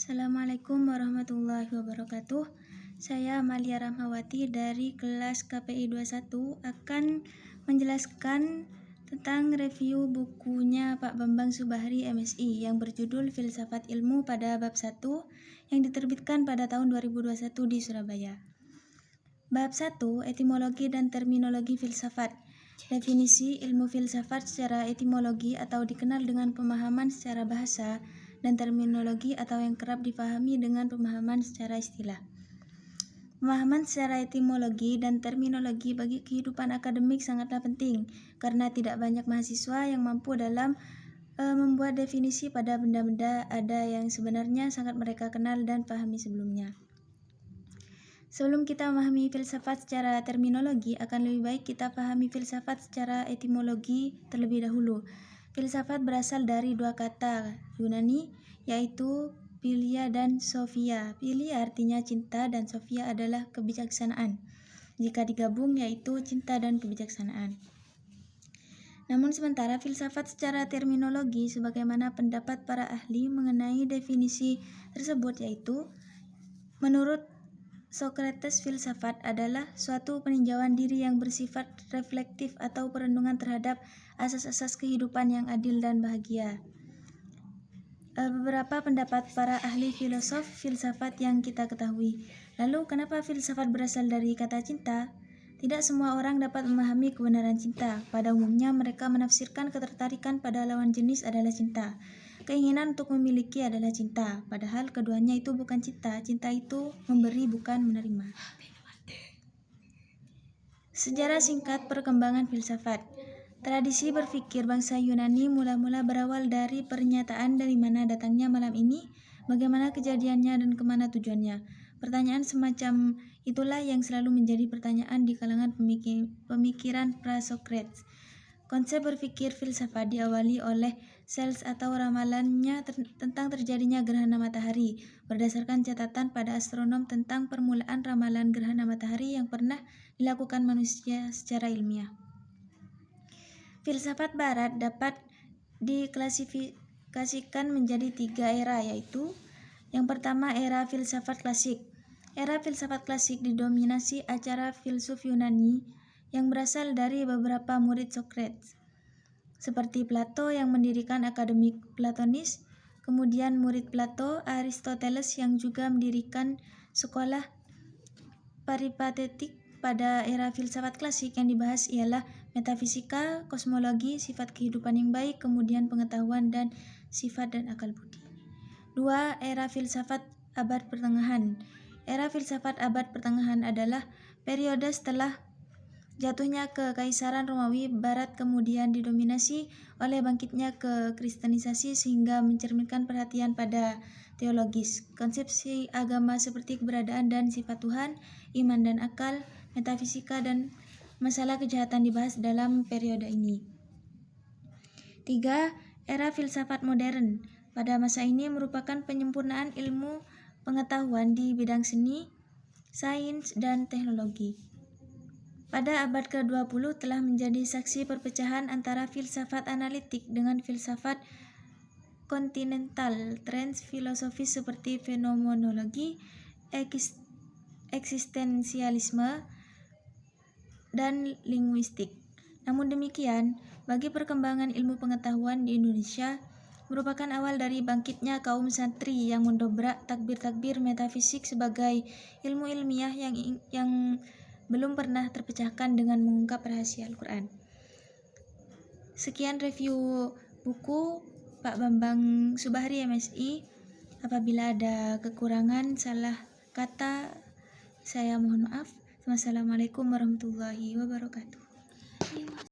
Assalamualaikum warahmatullahi wabarakatuh. Saya Amalia Rahmawati dari kelas KPI 21 akan menjelaskan tentang review bukunya Pak Bambang Subahri MSI yang berjudul Filsafat Ilmu pada bab 1 yang diterbitkan pada tahun 2021 di Surabaya. Bab 1, Etimologi dan Terminologi Filsafat. Definisi ilmu filsafat secara etimologi atau dikenal dengan pemahaman secara bahasa, dan terminologi atau yang kerap dipahami dengan pemahaman secara istilah. Pemahaman secara etimologi dan terminologi bagi kehidupan akademik sangatlah penting, karena tidak banyak mahasiswa yang mampu dalam membuat definisi pada benda-benda ada yang sebenarnya sangat mereka kenal dan pahami sebelumnya. Sebelum kita memahami filsafat secara terminologi, akan lebih baik kita pahami filsafat secara etimologi terlebih dahulu. Filsafat berasal dari dua kata Yunani, yaitu philia dan sophia. Philia artinya cinta dan sophia adalah kebijaksanaan. Jika digabung yaitu cinta dan kebijaksanaan. Namun sementara filsafat secara terminologi sebagaimana pendapat para ahli mengenai definisi tersebut, yaitu menurut Socrates, filsafat adalah suatu peninjauan diri yang bersifat reflektif atau perenungan terhadap asas-asas kehidupan yang adil dan bahagia. Beberapa pendapat para ahli filosof filsafat yang kita ketahui. Lalu, kenapa filsafat berasal dari kata cinta? Tidak semua orang dapat memahami kebenaran cinta. Pada umumnya, mereka menafsirkan ketertarikan pada lawan jenis adalah cinta. Keinginan untuk memiliki adalah cinta, padahal keduanya itu bukan cinta. Cinta itu memberi, bukan menerima. Sejarah singkat perkembangan filsafat. Tradisi berpikir bangsa Yunani mula-mula berawal dari pernyataan dari mana datangnya malam ini, bagaimana kejadiannya, dan kemana tujuannya. Pertanyaan semacam itulah yang selalu menjadi pertanyaan di kalangan pemikiran pra-Socrates. Konsep berpikir filsafat diawali oleh Thales atau ramalannya tentang terjadinya gerhana matahari, berdasarkan catatan pada astronom tentang permulaan ramalan gerhana matahari yang pernah dilakukan manusia secara ilmiah. Filsafat Barat dapat diklasifikasikan menjadi 3 era, yaitu yang pertama era filsafat klasik. Era filsafat klasik didominasi acara filsuf Yunani yang berasal dari beberapa murid Socrates, seperti Plato yang mendirikan akademik Platonis, kemudian murid Plato, Aristoteles yang juga mendirikan sekolah peripatetik. Pada era filsafat klasik yang dibahas ialah metafisika, kosmologi, sifat kehidupan yang baik, kemudian pengetahuan dan sifat dan akal budi. 2. Era filsafat abad pertengahan. Era filsafat abad pertengahan adalah periode setelah jatuhnya Kekaisaran Romawi Barat, kemudian didominasi oleh bangkitnya kekristenisasi sehingga mencerminkan perhatian pada teologis, konsepsi agama seperti keberadaan dan sifat Tuhan, iman dan akal, metafisika, dan masalah kejahatan dibahas dalam periode ini. 3. Era filsafat modern. Pada masa ini merupakan penyempurnaan ilmu pengetahuan di bidang seni, sains, dan teknologi. Pada abad ke-20 telah menjadi saksi perpecahan antara filsafat analitik dengan filsafat kontinental, tren filosofis seperti fenomenologi, eksistensialisme, dan linguistik. Namun demikian, bagi perkembangan ilmu pengetahuan di Indonesia merupakan awal dari bangkitnya kaum santri yang mendobrak takbir-takbir metafisik sebagai ilmu ilmiah yang belum pernah terpecahkan dengan mengungkap rahasia Al-Quran. Sekian review buku Pak Bambang Subahri MSI. Apabila ada kekurangan, salah kata, saya mohon maaf. Wassalamualaikum warahmatullahi wabarakatuh.